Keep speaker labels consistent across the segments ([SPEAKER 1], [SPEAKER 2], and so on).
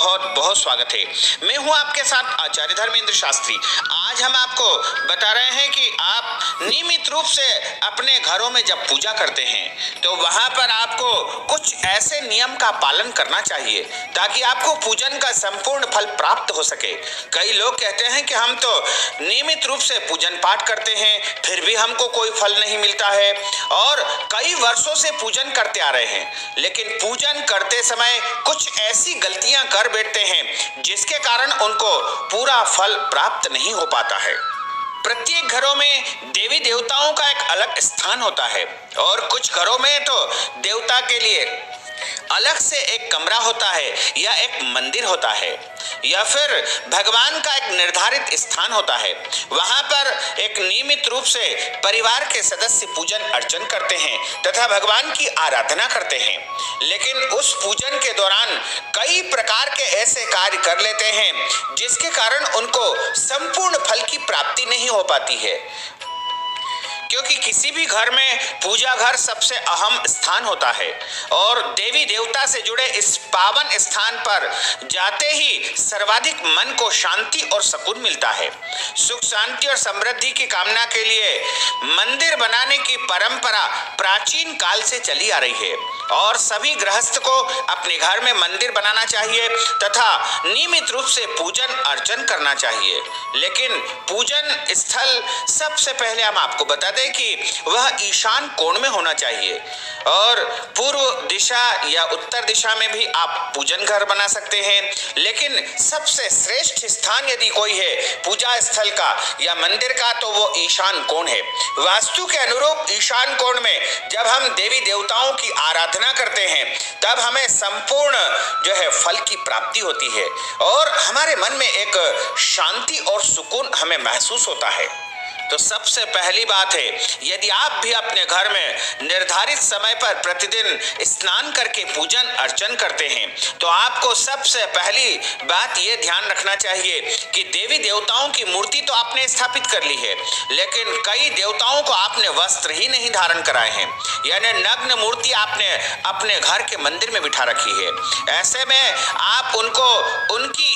[SPEAKER 1] बहुत बहुत स्वागत है। मैं हूं आपके साथ आचार्य धर्मेंद्र शास्त्री। आज हम आपको बता रहे हैं कि आप नियमित रूप से अपने घरों में जब पूजा करते हैं तो वहां पर आपको कुछ ऐसे नियम का पालन करना चाहिए ताकि आपको पूजन का संपूर्ण फल प्राप्त हो सके। कई लोग कहते हैं कि हम तो नियमित रूप से पूजन पाठ करते हैं फिर भी हमको कोई फल नहीं मिलता है और कई वर्षों से पूजन करते आ रहे हैं, लेकिन पूजन करते समय कुछ ऐसी गलतियां कर बैठते हैं जिसके कारण उनको पूरा फल प्राप्त नहीं हो पाता है। प्रत्येक घरों में देवी देवताओं का एक अलग स्थान होता है और कुछ घरों में तो देवता के लिए अलग से एक कमरा होता है या एक मंदिर होता है या फिर भगवान का एक निर्धारित स्थान होता है। वहां पर एक नियमित रूप से परिवार के सदस्य पूजन अर्चन करते हैं तथा भगवान की आराधना करते हैं, लेकिन उस पूजन के दौरान कई प्रकार के ऐसे कार्य कर लेते हैं जिसके कारण उनको संपूर्ण फल की प्राप्ति नहीं हो पाती है। क्योंकि किसी भी घर में पूजा घर सबसे अहम स्थान होता है और देवी देवता से जुड़े इस पावन स्थान पर जाते ही सर्वाधिक मन को शांति और सुकून मिलता है। सुख शांति और समृद्धि की कामना के लिए मंदिर बनाने की परंपरा प्राचीन काल से चली आ रही है और सभी गृहस्थ को अपने घर में मंदिर बनाना चाहिए तथा नियमित रूप से पूजन अर्चन करना चाहिए। लेकिन पूजन स्थल सबसे पहले हम आपको बता दें कि वह ईशान कोण में होना चाहिए और पूर्व दिशा या उत्तर दिशा में भी आप पूजन घर बना सकते हैं, लेकिन सबसे श्रेष्ठ स्थान यदि कोई है पूजा स्थल का या मंदिर का तो वो ईशान कोण है। वास्तु के अनुरूप ईशान कोण में जब हम देवी देवताओं की आराधना करते हैं तब हमें संपूर्ण फल की प्राप्ति होती है और हमारे मन में एक शांति और सुकून हमें महसूस होता है। तो सबसे पहली बात है, यदि आप भी अपने घर में निर्धारित समय पर प्रतिदिन स्नान करके पूजन अर्चन करते हैं तो आपको सबसे पहली बात यह ध्यान रखना चाहिए कि देवी देवताओं की मूर्ति तो आपने स्थापित कर ली है, लेकिन कई देवताओं को आपने वस्त्र ही नहीं धारण कराए हैं, यानी नग्न मूर्ति आपने अपने घर के मंदिर में बिठा रखी है। ऐसे में आप उनको उनकी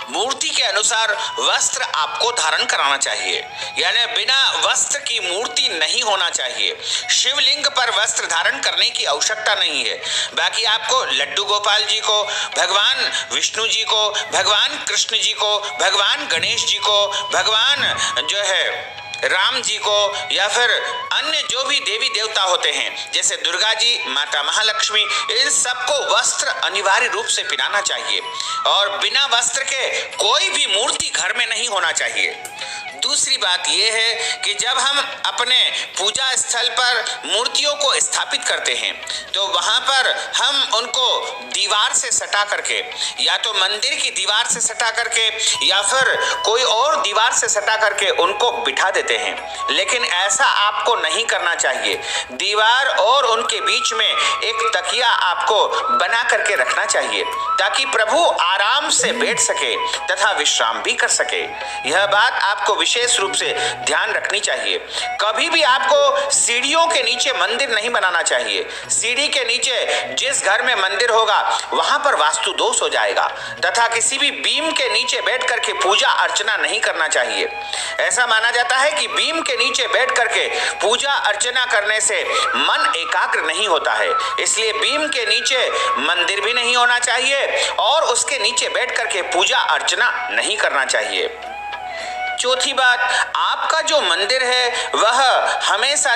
[SPEAKER 1] मूर्ति के अनुसार वस्त्र आपको धारण कराना चाहिए, यानी बिना वस्त्र की मूर्ति नहीं होना चाहिए। शिवलिंग पर वस्त्र धारण करने की आवश्यकता नहीं है। बाकी आपको लड्डू गोपाल जी को, भगवान विष्णु जी को, भगवान कृष्ण जी को, भगवान गणेश जी को, भगवान राम जी को या फिर अन्य जो भी देवी देवता होते हैं जैसे दुर्गा जी, माता महालक्ष्मी, इन सबको वस्त्र अनिवार्य रूप से पहनाना चाहिए और बिना वस्त्र के कोई भी मूर्ति घर में नहीं होना चाहिए। दूसरी बात यह है कि जब हम अपने पूजा स्थल पर मूर्तियों को स्थापित करते हैं तो वहां पर हम उनको दीवार से सटा करके या तो मंदिर की दीवार से सटा करके या फिर कोई और दीवार से सटा करके उनको बिठा देते हैं, लेकिन ऐसा आपको नहीं करना चाहिए। दीवार और उनके बीच में एक तकिया आपको बना करके रखना चाहिए ताकि प्रभु आराम से बैठ सके तथा विश्राम भी कर सके। यह बात आपको विशेष रूप से ध्यान रखनी चाहिए। कभी भी आपको सीढ़ियों के नीचे मंदिर नहीं बनाना चाहिए। सीढ़ी के नीचे जिस घर में मंदिर होगा वहां पर वास्तु दोष हो जाएगा तथा किसी भी बीम के नीचे बैठ करके पूजा अर्चना नहीं करना चाहिए। ऐसा माना जाता है कि बीम के नीचे बैठ करके पूजा अर्चना करने से मन एकाग्र नहीं होता है, इसलिए बीम के नीचे मंदिर भी नहीं होना चाहिए और उसके नीचे बैठ करके पूजा अर्चना नहीं करना चाहिए। चौथी बात, आपका जो मंदिर है वह हमेशा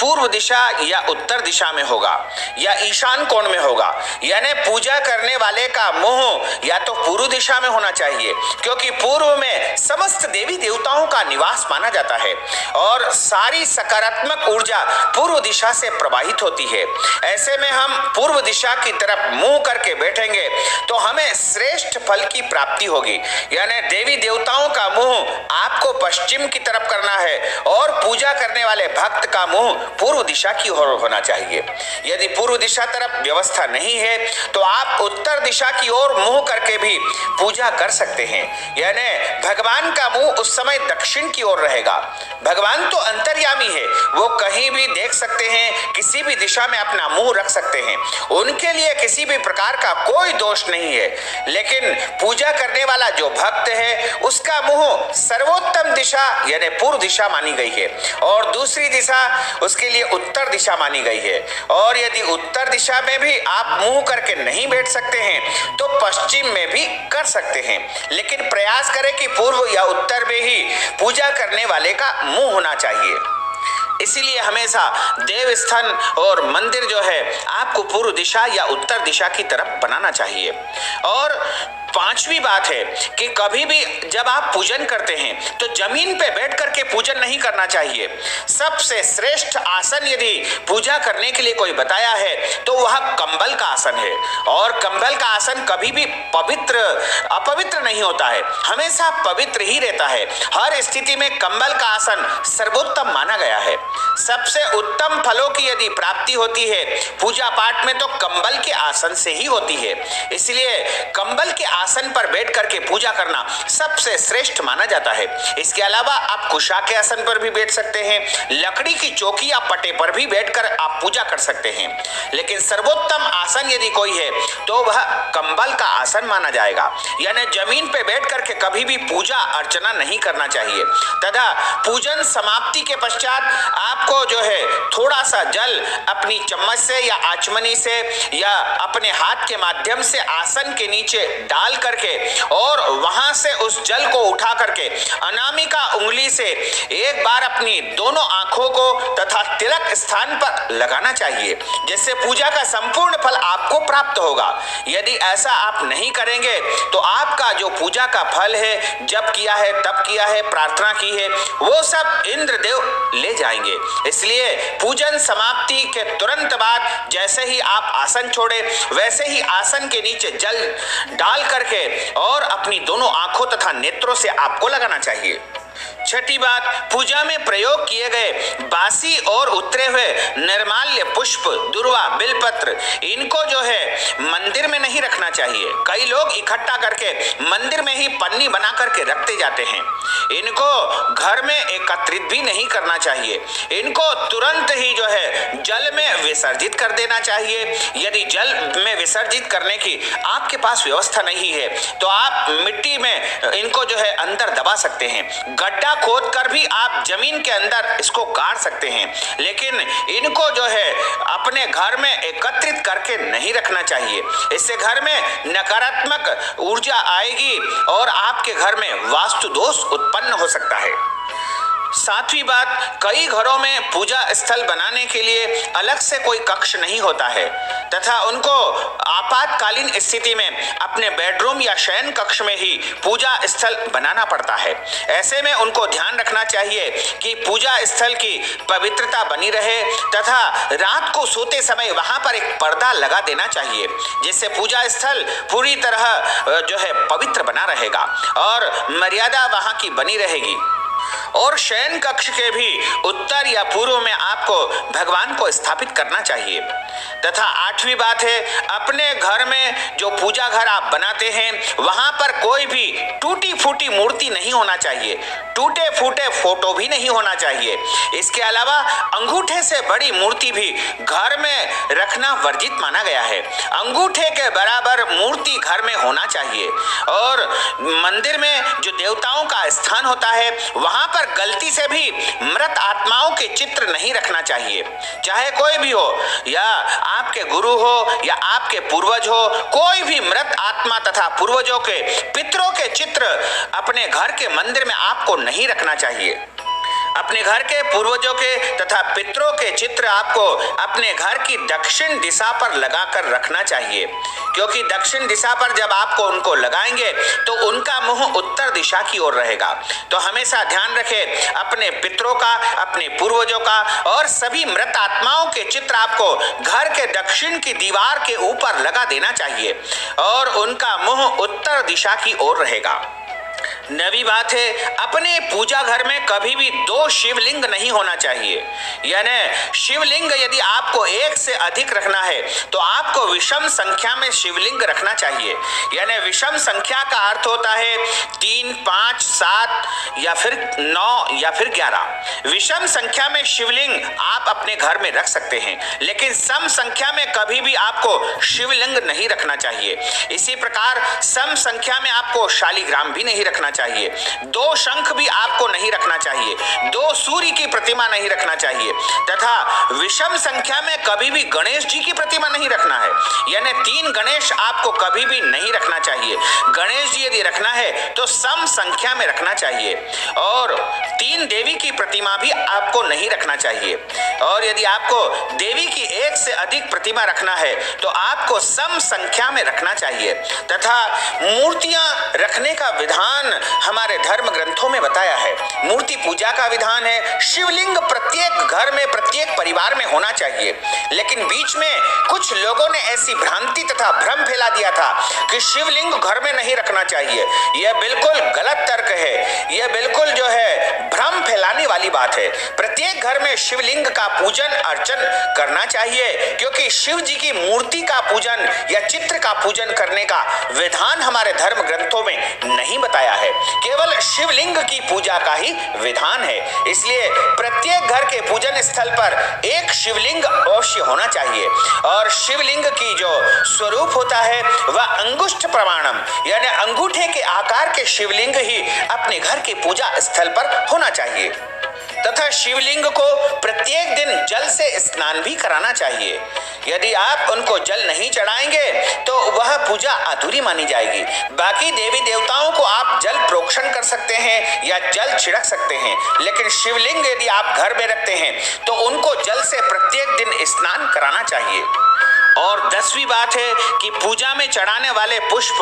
[SPEAKER 1] पूर्व दिशा या उत्तर दिशा में होगा या ईशान कोण में होगा, यानी पूजा करने वाले का मुंह या तो पूर्व दिशा में होना चाहिए क्योंकि पूर्व में समस्त देवी देवताओं का निवास माना जाता है और सारी सकारात्मक ऊर्जा पूर्व दिशा से प्रवाहित होती है। ऐसे में हम पूर्व दिशा की तरफ मुंह करके बैठेंगे तो हमें श्रेष्ठ फल की प्राप्ति होगी, यानी देवी देवताओं का मुंह आपको पश्चिम की तरफ करना है और पूजा करने वाले भक्त का मुंह पूर्व दिशा की ओर होना चाहिए। यदि पूर्व दिशा तरफ व्यवस्था नहीं है तो आप उत्तर दिशा की ओर मुंह करके भी पूजा कर सकते हैं, यानी भगवान का मुंह उस समय दक्षिण की ओर रहेगा। भगवान तो अंतर्यामी है, वो कहीं भी देख सकते हैं, किसी भी दिशा में अपना मुंह रख सकते हैं, उनके लिए किसी भी प्रकार का कोई दोष नहीं है। लेकिन पूजा करने वाला जो भक्त है उसका मुंह सर्वोत्तम दिशा यानी पूर्व दिशा मानी गई है और दूसरी दिशा उसके लिए उत्तर दिशा मानी गई है। और यदि उत्तर दिशा में भी आप मुंह करके नहीं बैठ सकते हैं तो पश्चिम में भी कर सकते हैं, लेकिन प्रयास करें कि पूर्व या उत्तर में ही पूजा करने वाले का मुंह होना चाहिए। इसीलिए हमेशा देव स्थान और मंदिर जो है आपको पूर्व दिशा या उत्तर दिशा की तरफ बनाना चाहिए। और पांचवी बात है कि कभी भी जब आप पूजन करते हैं तो जमीन पे बैठ करके पूजन नहीं करना चाहिए। सबसे श्रेष्ठ आसन यदि पूजा करने के लिए कोई बताया है तो वह कंबल का आसन है और कंबल का आसन कभी भी अपवित्र नहीं होता है, हमेशा पवित्र ही रहता है। हर स्थिति में कंबल का आसन सर्वोत्तम माना गया है। सबसे उत्तम फलों की यदि प्राप्ति होती है पूजा पाठ में तो कंबल के आसन से ही होती है। इसलिए कंबल के आसन पर बैठ करके पूजा करना सबसे श्रेष्ठ माना जाता है। इसके अलावा आप कुशा के आसन पर भी बैठ सकते हैं, लकड़ी की चौकी या पटे पर भी बैठकर आप पूजा कर सकते हैं, लेकिन सर्वोत्तम आसन यदि कोई है तो वह कंबल का आसन माना जाएगा। यानी जमीन पे बैठ करके कभी भी पूजा अर्चना नहीं करना चाहिए। तथा पूजन समाप्ति के पश्चात आपको जो है थोड़ा सा जल अपनी चम्मच से या आचमनी से या अपने हाथ के माध्यम से आसन के नीचे डाल करके और वहां से उस जल को उठा करके अनामिका उंगली से एक बार अपनी दोनों आंखों को तथा तिलक स्थान पर लगाना चाहिए, जिससे पूजा का संपूर्ण फल आपको प्राप्त होगा। यदि ऐसा आप नहीं करेंगे तो आपका जो पूजा का फल है, जब किया है तब किया है, प्रार्थना की है, वो सब इंद्रदेव ले जाएंगे। इसलिए पूजन समाप्ति के तुरंत बाद जैसे ही आप आसन छोड़े वैसे ही आसन के नीचे जल डाल करके और अपनी दोनों आंखों तथा नेत्रों से आपको लगाना चाहिए। छठी बात, पूजा में प्रयोग किए गए बासी और उतरे हुए निर्माल्य पुष्प, दुर्वा, बिलपत्र, इनको जो है मंदिर में नहीं रखना चाहिए। कई लोग इकट्ठा करके मंदिर में ही पन्नी बना करके रखते जाते हैं। इनको घर में एकत्रित भी नहीं करना चाहिए। इनको तुरंत ही जो है जल में विसर्जित कर देना चाहिए। यदि जल में विसर्जित करने की आपके पास व्यवस्था नहीं है तो आप मिट्टी में इनको जो है अंदर दबा सकते हैं। गड्ढा खोद कर भी आप जमीन के अंदर इसको गाड़ सकते हैं, लेकिन इनको जो है अपने घर में एकत्रित करके नहीं रखना चाहिए। इससे घर में नकारात्मक ऊर्जा आएगी और आपके घर में वास्तु दोष उत्पन्न हो सकता है। सातवीं बात, कई घरों में पूजा स्थल बनाने के लिए अलग से कोई कक्ष नहीं होता है तथा उनको आपातकालीन स्थिति में अपने बेडरूम या शयन कक्ष में ही पूजा स्थल बनाना पड़ता है। ऐसे में उनको ध्यान रखना चाहिए कि पूजा स्थल की पवित्रता बनी रहे तथा रात को सोते समय वहां पर एक पर्दा लगा देना चाहिए, जिससे पूजा स्थल पूरी तरह जो है पवित्र बना रहेगा और मर्यादा वहां की बनी रहेगी। और शयन कक्ष के भी उत्तर या पूर्व में आपको भगवान को स्थापित करना चाहिए। तथा आठवीं बात है, अपने घर में जो पूजा घर आप बनाते हैं वहां पर कोई भी टूटी फूटी मूर्ति नहीं होना चाहिए, टूटे फूटे फोटो भी नहीं होना चाहिए। इसके अलावा अंगूठे से बड़ी मूर्ति भी घर में रखना वर्जित माना गया है। अंगूठे के बराबर मूर्ति घर में होना चाहिए। और मंदिर में जो देवताओं का स्थान होता है वहां पर गलती से भी मृत आत्माओं के चित्र नहीं रखना चाहिए। चाहे कोई भी हो, या आपके गुरु हो या आपके पूर्वज हो, कोई भी मृत आत्मा तथा पूर्वजों के पितरों के चित्र अपने घर के मंदिर में आपको नहीं रखना चाहिए। अपने घर के पूर्वजों के तथा पितरों के चित्र आपको अपने घर की दक्षिण दिशा पर लगाकर रखना चाहिए, क्योंकि दक्षिण दिशा पर जब आपको उनको लगाएंगे तो उनका मुंह उत्तर दिशा की ओर रहेगा। तो हमेशा ध्यान रखें, अपने पितरों का, अपने पूर्वजों का और सभी मृत आत्माओं के चित्र आपको घर के दक्षिण की दीवार के ऊपर लगा देना चाहिए और उनका मुंह उत्तर दिशा की ओर रहेगा। नवी बात है, अपने पूजा घर में कभी भी 2 शिवलिंग नहीं होना चाहिए। यानी शिवलिंग यदि आपको 1 से अधिक रखना है तो आपको विषम संख्या में शिवलिंग रखना चाहिए। यानी विषम संख्या का अर्थ होता है 3, 5, 7 या फिर 9 या फिर 11। विषम संख्या में शिवलिंग आप अपने घर में रख सकते हैं, लेकिन सम संख्या में कभी भी आपको शिवलिंग नहीं रखना चाहिए। इसी प्रकार सम संख्या में आपको शालिग्राम भी नहीं रखना चाहिए, 2 शंख भी आपको नहीं रखना चाहिए, 2 सूर्य की प्रतिमा नहीं रखना चाहिए, तथा विषम संख्या में कभी भी गणेश जी की प्रतिमा नहीं रखना है। यानी 3 गणेश आपको कभी भी नहीं रखना चाहिए। गणेश जी यदि रखना है तो सम संख्या में रखना चाहिए, और 3 देवी की प्रतिमा भी आपको नहीं रखना चाहिए। और यदि आपको देवी की 1 से अधिक प्रतिमा रखना है तो आपको सम संख्या में रखना चाहिए। तथा मूर्तियां रखने का विधान हमारे धर्म ग्रंथों में बताया है। मूर्ति पूजा का विधान है शिवलिंग प्रत्येक घर में, प्रत्येक परिवार में होना चाहिए। लेकिन बीच में कुछ लोगों ने ऐसी भ्रांति तथा भ्रम फैला दिया था कि शिवलिंग घर में नहीं रखना चाहिए। यह बिल्कुल गलत तर्क है, यह बिल्कुल जो है भ्रम फैलाने वाली बात है। प्रत्येक घर में शिवलिंग का पूजन अर्चन करना चाहिए, क्योंकि शिव जी की मूर्ति का पूजन या चित्र का पूजन करने का विधान हमारे धर्म ग्रंथों में नहीं बताया है, केवल शिवलिंग की पूजा का ही विधान है। इसलिए प्रत्येक घर के पूजन स्थल पर एक शिवलिंग अवश्य होना चाहिए, और शिवलिंग की जो स्वरूप होता है वह अंगुष्ठ प्रमाणम यानी अंगूठे के आकार के शिवलिंग ही अपने घर के पूजा स्थल पर होना चाहिए। तथा शिवलिंग को प्रत्येक दिन जल से स्नान भी कराना चाहिए। यदि आप उनको जल नहीं चढ़ाएंगे तो वह पूजा अधूरी मानी जाएगी। बाकी देवी देवताओं को आप जल प्रोक्षण कर सकते हैं या जल छिड़क सकते हैं, लेकिन शिवलिंग यदि आप घर में रखते हैं तो उनको जल से प्रत्येक दिन स्नान कराना चाहिए। और 10वीं बात है कि पूजा में चढ़ाने वाले पुष्प,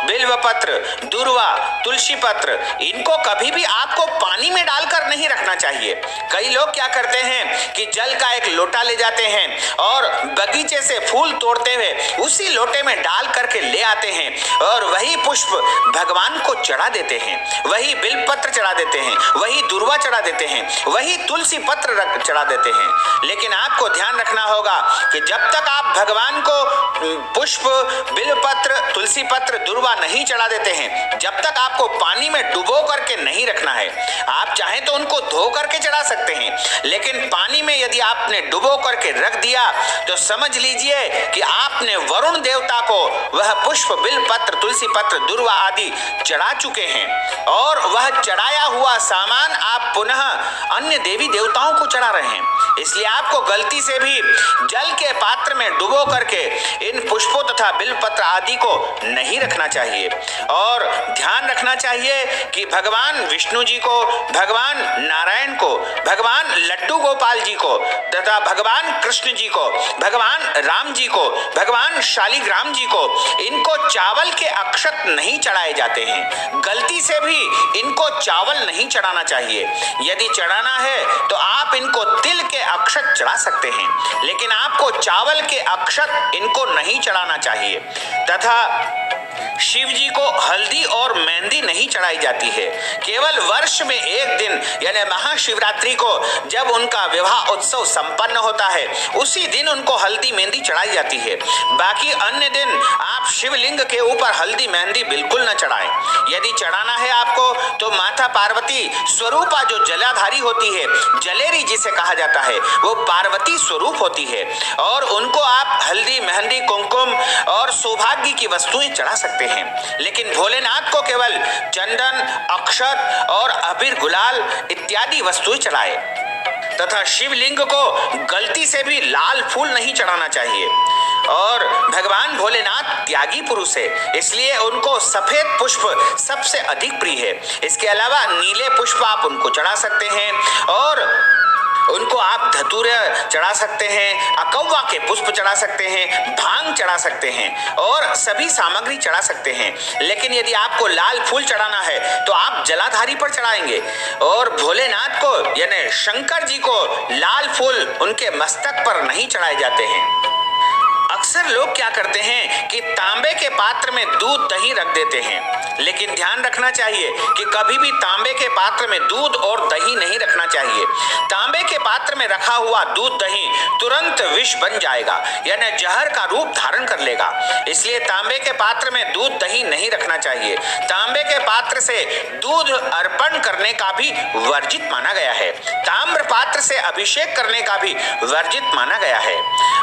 [SPEAKER 1] बिल्वपत्र, दूर्वा, तुलसी पत्र, इनको कभी भी आपको पानी में डालकर नहीं रखना चाहिए। कई लोग क्या करते हैं कि जल का एक लोटा ले जाते हैं और बगीचे से फूल तोड़ते हुए उसी लोटे में डाल करके ले आते हैं और वही पुष्प भगवान को चढ़ा देते हैं, वही बिल्वपत्र चढ़ा देते हैं, वही दूर्वा चढ़ा देते हैं, वही तुलसी पत्र चढ़ा देते हैं। लेकिन आपको ध्यान रखना होगा कि जब तक आप भगवान को पुष्प, बिल्वपत्र, तुलसी पत्र, दूर्वा नहीं चढ़ा देते हैं, जब तक आपको पानी में डुबो करके नहीं रखना है। आप चाहें तो उनको धो करके चढ़ा सकते हैं, लेकिन पानी में यदि आपने डुबो करके रख दिया तो समझ लीजिए कि आपने वरुण देवता को वह पुष्प, बिल्वपत्र, तुलसी पत्र, दूर्वा आदि चढ़ा चुके हैं, और वह चढ़ाया हुआ सामान आप पुनः अन्य देवी देवताओं को चढ़ा रहे हैं। इसलिए आपको गलती से भी जल के पात्र में डुबो करके इन पुष्पों तथा बिल्वपत्र आदि को नहीं रखना चाहिए। और ध्यान रखना चाहिए कि भगवान विष्णु जी को, भगवान नारायण को, भगवान लड्डू गोपाल जी को तथा भगवान कृष्ण जी को, भगवान राम जी को, भगवान शालिग्राम जी को इनको चावल के अक्षत नहीं चढ़ाए जाते हैं। गलती से भी इनको चावल नहीं चढ़ाना चाहिए। यदि चढ़ाना है तो आप इनको तिल के अक्षत चढ़ा सकते हैं, लेकिन आपको चावल के अक्षत इनको नहीं चढ़ाना चाहिए। तथा शिव जी को हल्दी और मेहंदी नहीं चढ़ाई जाती है। केवल वर्ष में एक दिन यानी महाशिवरात्रि को जब उनका विवाह उत्सव संपन्न होता है उसी दिन उनको हल्दी मेहंदी चढ़ाई जाती है। बाकी अन्य दिन आप शिवलिंग के ऊपर हल्दी मेहंदी बिल्कुल न चढ़ाएं। यदि चढ़ाना है आपको तो माता पार्वती स्वरूपा जो जलाधारी होती है, जलेरी जिसे कहा जाता है, वो पार्वती स्वरूप होती है, और उनको आप हल्दी मेहंदी कुमकुम और सौभाग्य की वस्तुएं चढ़ा सकते हैं। लेकिन भोलेनाथ को केवल चंदन, अक्षत और अबीर गुलाल इत्यादि वस्तुएं चढ़ाए। तथा शिवलिंग को गलती से भी लाल फूल नहीं चढ़ाना चाहिए। और भगवान भोलेनाथ त्यागी पुरुष है, इसलिए उनको सफेद पुष्प सबसे अधिक प्रिय है। इसके अलावा नीले पुष्प आप उनको चढ़ा सकते हैं, और उनको आप धतूरे चढ़ा सकते हैं, अकौवा के पुष्प चढ़ा सकते हैं, भांग चढ़ा सकते हैं और सभी सामग्री चढ़ा सकते हैं। लेकिन यदि आपको लाल फूल चढ़ाना है तो आप जलाधारी पर चढ़ाएंगे, और भोलेनाथ को यानी शंकर जी को लाल फूल उनके मस्तक पर नहीं चढ़ाए जाते हैं। अक्सर लोग क्या करते हैं कि तांबे के पात्र में दूध दही रख देते हैं, लेकिन ध्यान रखना चाहिए कि कभी भी तांबे के पात्र में दूध और दही नहीं रखना चाहिए। तांबे के पात्र में रखा हुआ दूध दही तुरंत विष बन जाएगा, यानी जहर का रूप धारण कर लेगा। इसलिए तांबे के पात्र में दूध दही नहीं रखना चाहिए। तांबे के पात्र से दूध अर्पण करने का भी वर्जित माना गया है। ताम्र पात्र से अभिषेक करने का भी वर्जित माना गया है।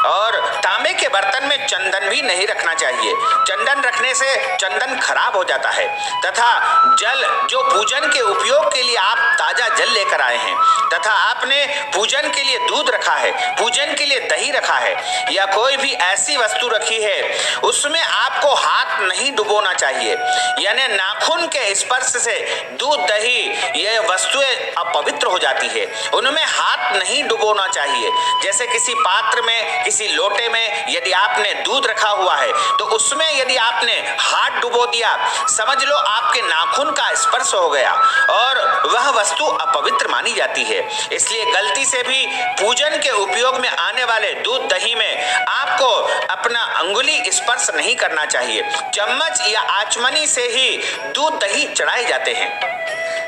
[SPEAKER 1] और तांबे के बर्तन में चंदन भी नहीं रखना चाहिए। चंदन रखने से चंदन खराब हो जाता है। तथा जल, जो पूजन के उपयोग के लिए आप ताजा जल लेकर आए हैं, तथा आपने पूजन के लिए दूध रखा है, पूजन के लिए दही रखा है, या कोई भी ऐसी वस्तु रखी है, उसमें आपको हाथ नहीं डुबोना चाहिए। यानी नाखून के स्पर्श से दूध दही ये वस्तुएं अपवित्र हो जाती है, उनमें हाथ नहीं डुबोना चाहिए। जैसे किसी पात्र में, किसी लोटे में यदि आपने दूध रखा हुआ है, तो उसमें यदि आपने हाथ डुबो दिया, समझ लो आपके नाखून का स्पर्श हो गया और वह वस्तु अपवित्र मानी जाती है। इसलिए गलती से भी पूजन के उपयोग में आने वाले दूध दही में आपको अपना अंगुली स्पर्श नहीं करना चाहिए। चम्मच या आचमनी से ही दूध दही चढ़ाए जाते हैं।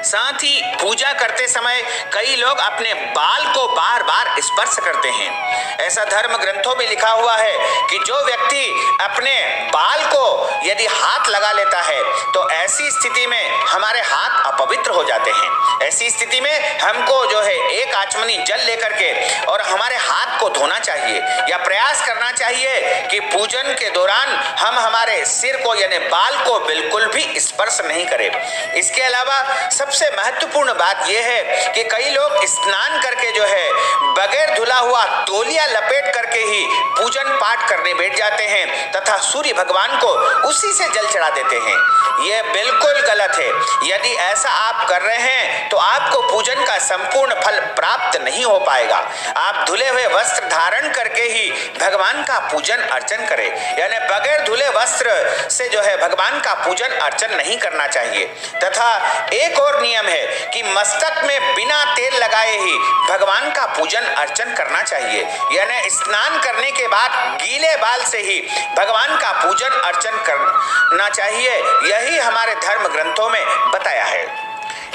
[SPEAKER 1] साथ ही पूजा करते समय कई लोग अपने बाल को बार बार स्पर्श करते हैं। ऐसा धर्म ग्रंथों में लिखा हुआ है कि जो व्यक्ति अपने बाल को यदि हाथ लगा लेता है, तो ऐसी स्थिति में हमारे हाथ अपवित्र हो जाते हैं। ऐसी स्थिति में हमको जो है एक आचमनी जल लेकर के और हमारे हाथ को धोना चाहिए, या प्रयास करना चाहिए कि पूजन के दौरान हम हमारे सिर को यानी बाल को बिल्कुल भी स्पर्श नहीं करें। इसके अलावा सबसे महत्वपूर्ण बात यह है कि कई लोग स्नान करके जो है बगैर धुला हुआ तौलिया लपेट करके ही पूजन पाठ करने बैठ जाते हैं तथा सूर्य भगवान को उसी से जल चढ़ा देते हैं। यह बिल्कुल गलत है। यदि ऐसा आप कर रहे हैं तो आपको पूजन का संपूर्ण फल प्राप्त नहीं हो पाएगा। आप धुले हुए वस्त्र धारण करके ही भगवान का पूजन अर्चन करें, यानी बगैर धुले वस्त्र से जो है भगवान का पूजन अर्चन नहीं करना चाहिए। तथा एक और नियम है कि मस्तक में बिना तेल लगाए ही भगवान का पूजन अर्चन करना चाहिए, यानी स्नान करने के बाद गीले बाल से ही भगवान का पूजन अर्चन करना चाहिए। यही हमारे धर्म ग्रंथों में बताया है।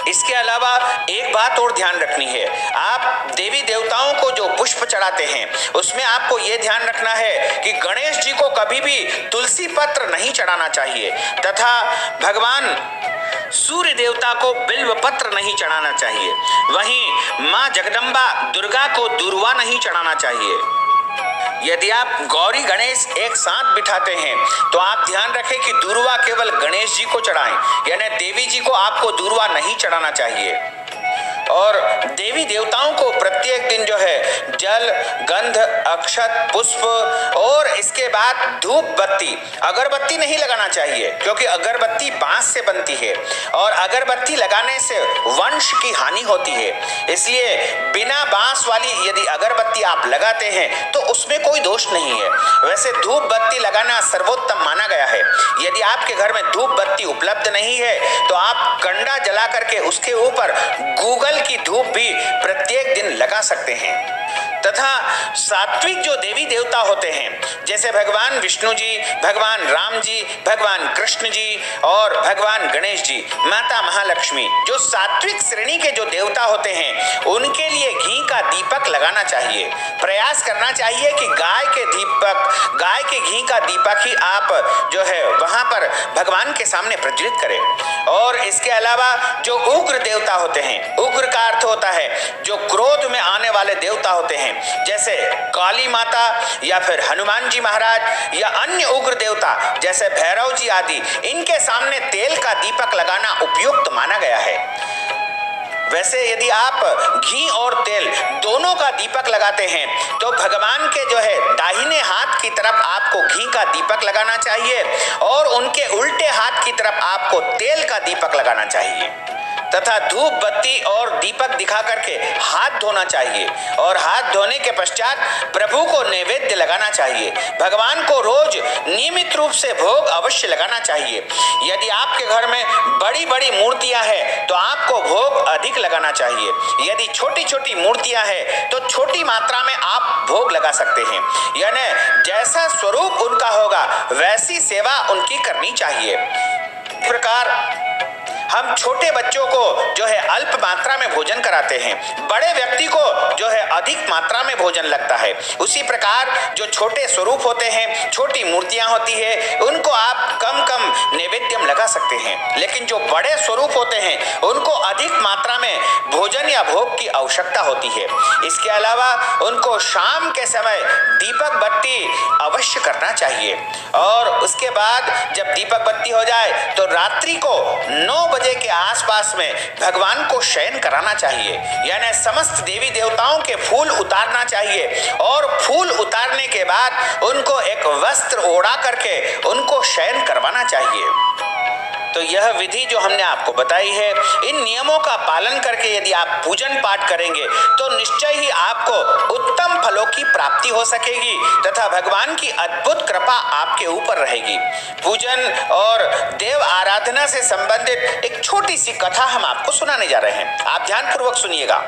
[SPEAKER 1] इसके अलावा एक बात और ध्यान रखनी है, आप देवी देवताओं को जो पुष्प चढ़ाते हैं उसमें आपको ये ध्यान रखना है कि गणेश जी को कभी भी तुलसी पत्र नहीं चढ़ाना चाहिए, तथा भगवान सूर्य देवता को बिल्व पत्र नहीं चढ़ाना चाहिए। वहीं माँ जगदम्बा दुर्गा को दूर्वा नहीं चढ़ाना चाहिए। यदि आप गौरी गणेश एक साथ बिठाते हैं तो आप ध्यान रखें कि दूर्वा केवल गणेश जी को चढ़ाएं, यानी देवी जी को आपको दूर्वा नहीं चढ़ाना चाहिए। और देवी देवताओं को प्रत्येक दिन जो है जल, गंध, अक्षत, पुष्प और इसके बाद धूप बत्ती, अगरबत्ती नहीं लगाना चाहिए, क्योंकि अगरबत्ती बांस से बनती है और अगरबत्ती लगाने से वंश की हानि होती है। इसलिए बिना बांस वाली यदि अगरबत्ती आप लगाते हैं तो उसमें कोई दोष नहीं है। वैसे धूप बत्ती लगाना सर्वोत्तम माना गया है। यदि आपके घर में धूप बत्ती उपलब्ध नहीं है तो आप कंडा जला करके उसके ऊपर गूगल की धूप भी प्रत्येक दिन लगा सकते हैं। तथा सात्विक जो देवी देवता होते हैं, जैसे भगवान विष्णु जी, भगवान राम जी, भगवान कृष्ण जी और भगवान गणेश जी, माता महालक्ष्मी, जो सात्विक श्रेणी के जो देवता होते हैं उनके लिए घी का दीपक लगाना चाहिए। प्रयास करना चाहिए कि गाय के घी का दीपक ही आप जो है वहां पर भगवान के सामने प्रज्वलित करें। और इसके अलावा जो उग्र देवता होते हैं, उग्र का अर्थ होता है जो क्रोध में आने वाले देवता होते हैं, जैसे काली माता या फिर हनुमान जी महाराज या अन्य उग्र देवता जैसे भैरव जी आदि, इनके सामने तेल का दीपक लगाना उपयुक्त माना गया है। वैसे यदि आप घी और तेल दोनों का दीपक लगाते हैं तो भगवान के जो है दाहिने हाथ की तरफ आपको घी का दीपक लगाना चाहिए और उनके उल्टे हाथ की तरफ आपको तेल का दीपक लगाना चाहिए। तथा धूप बत्ती और दीपक दिखा करके हाथ धोना चाहिए और हाथ धोने के पश्चात प्रभु को नैवेद्य लगाना चाहिए। भगवान को रोज नियमित रूप से भोग अवश्य लगाना चाहिए। यदि आपके घर में बड़ी बड़ी मूर्तियां हैं तो आपको भोग अधिक लगाना चाहिए। यदि छोटी छोटी मूर्तियां हैं तो छोटी मात्रा में आप भोग लगा सकते हैं। यानी जैसा स्वरूप उनका होगा वैसी सेवा उनकी करनी चाहिए। इस प्रकार हम छोटे बच्चों को जो है अल्प मात्रा में भोजन कराते हैं, बड़े व्यक्ति को जो है अधिक मात्रा में भोजन लगता है। उसी प्रकार जो छोटे स्वरूप होते हैं, छोटी मूर्तियां होती है, उनको आप कम कम नैवेद्यम लगा सकते हैं। लेकिन जो बड़े स्वरूप होते हैं उनको अधिक मात्रा में भोजन या भोग की आवश्यकता होती है। इसके अलावा उनको शाम के समय दीपक बत्ती अवश्य करना चाहिए और उसके बाद जब दीपक बत्ती हो जाए तो रात्रि को 9 बजे के आसपास में भगवान को शयन कराना चाहिए। यानी समस्त देवी देवताओं के फूल उतारना चाहिए और फूल उतारने के बाद उनको एक वस्त्र ओढ़ा करके उनको शयन करवाना चाहिए। तो यह विधि जो हमने आपको बताई है, इन नियमों का पालन करके यदि आप पूजन पाठ करेंगे तो निश्चय ही आपको उत्तम फलों की प्राप्ति हो सकेगी तथा भगवान की अद्भुत कृपा आपके ऊपर रहेगी। पूजन और देव आराधना से संबंधित एक छोटी सी कथा हम आपको सुनाने जा रहे हैं, आप ध्यानपूर्वक सुनिएगा।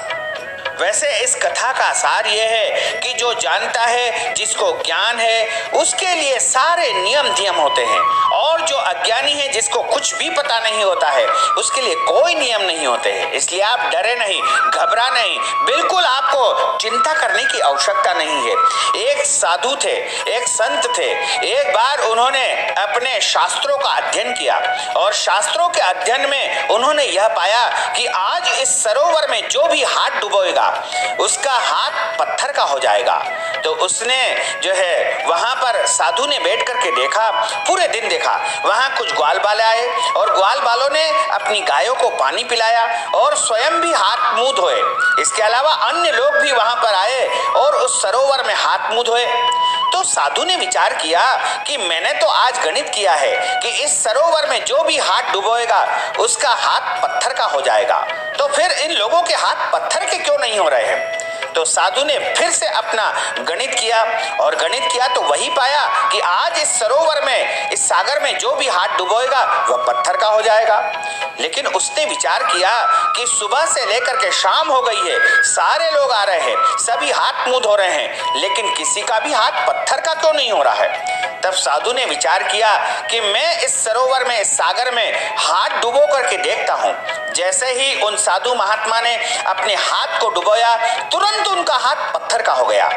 [SPEAKER 1] वैसे इस कथा का सार यह है कि जो जानता है, जिसको ज्ञान है, उसके लिए सारे नियम धियम होते हैं और जो अज्ञानी है, जिसको कुछ भी पता नहीं होता है, उसके लिए कोई नियम नहीं होते हैं। इसलिए आप डरे नहीं, घबरा नहीं, बिल्कुल आपको चिंता करने की आवश्यकता नहीं है। एक साधु थे, एक संत थे। एक बार उन्होंने अपने शास्त्रों का अध्ययन किया और शास्त्रों के अध्ययन में उन्होंने यह पाया कि आज इस सरोवर में जो भी हाथ डुबोएगा उसका हाथ पत्थर का हो जाएगा। तो उसने जो है वहां पर साधु ने बैठ करके देखा, पूरे दिन देखा। वहां कुछ ग्वाल बाले आए और ग्वाल बालों ने अपनी गायों को पानी पिलाया और स्वयं भी हाथ मुंह धोए। इसके अलावा अन्य लोग भी वहां पर आए और उस सरोवर में हाथ मुंह धोए। तो साधु ने विचार किया कि मैंने तो आज गणित किया है कि इस सरोवर में जो भी हाथ डुबोएगा उसका हाथ पत्थर का हो जाएगा, तो फिर इन लोगों के हाथ पत्थर के क्यों नहीं हो रहे हैं? तो साधु ने फिर से अपना गणित किया और गणित किया तो वही पाया कि आज इस सरोवर में, इस सागर में जो भी हाथ डुबोएगा वह पत्थर का हो जाएगा। लेकिन उसने विचार किया कि सुबह से लेकर के शाम हो गई है, सारे लोग आ रहे हैं, सभी हाथ मुंह धो रहे हैं, लेकिन किसी का भी हाथ पत्थर का क्यों नहीं हो रहा है? तब साधु ने विचार किया कि मैं इस सरोवर में, इस सागर में हाथ डुबो करके देखता हूं। जैसे ही उन साधु महात्मा ने अपने हाथ को डुबोया, तुरंत उनका हाथ पत्थर का हो गया।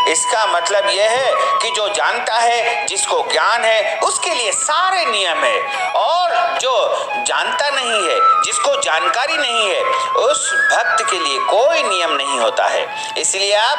[SPEAKER 1] इसका मतलब यह है कि जो जानता है, जिसको ज्ञान है, उसके लिए सारे नियम है और जो जानता नहीं है, जिसको जानकारी नहीं है, उस भक्त के लिए कोई नियम नहीं होता है। इसलिए आप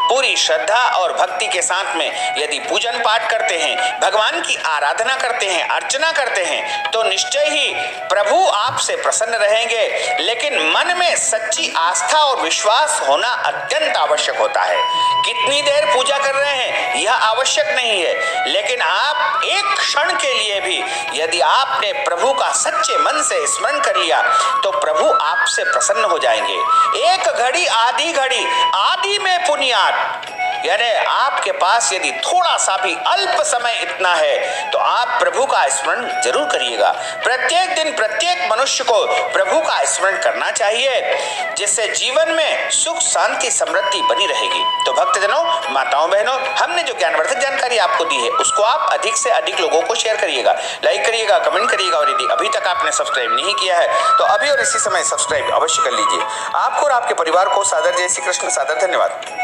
[SPEAKER 1] पूरी श्रद्धा और भक्ति के साथ में यदि पूजन पाठ करते हैं, भगवान की आराधना करते हैं, अर्चना करते हैं, तो निश्चय ही प्रभु आपसे प्रसन्न रहेंगे। लेकिन मन में सच्ची आस्था और विश्वास होना अत्यंत आवश्यक होता है। कितनी देर पूजा कर रहे हैं यह आवश्यक नहीं है, लेकिन आप एक क्षण के लिए भी यदि आपने प्रभु का सच्चे मन से स्मरण कर लिया तो प्रभु आपसे प्रसन्न हो जाएंगे। एक घड़ी आधी घड़ी आदि में पुण्यात, यानी आपके पास यदि थोड़ा सा भी अल्प समय इतना है तो आप प्रभु का स्मरण जरूर करिएगा। प्रत्येक दिन प्रत्येक मनुष्य को प्रभु का स्मरण करना चाहिए, जिससे जीवन में सुख शांति समृद्धि बनी रहेगी। तो भक्तजनों, माताओं बहनों, हमने जो ज्ञानवर्धक जानकारी आपको दी है उसको आप अधिक से अधिक लोगों को शेयर करिएगा, लाइक करिएगा, कमेंट करिएगा और यदि अभी तक आपने सब्सक्राइब नहीं किया है तो अभी और इसी समय सब्सक्राइब अवश्य कर लीजिए। आपको और आपके परिवार को सादर जय श्री कृष्ण, सादर धन्यवाद।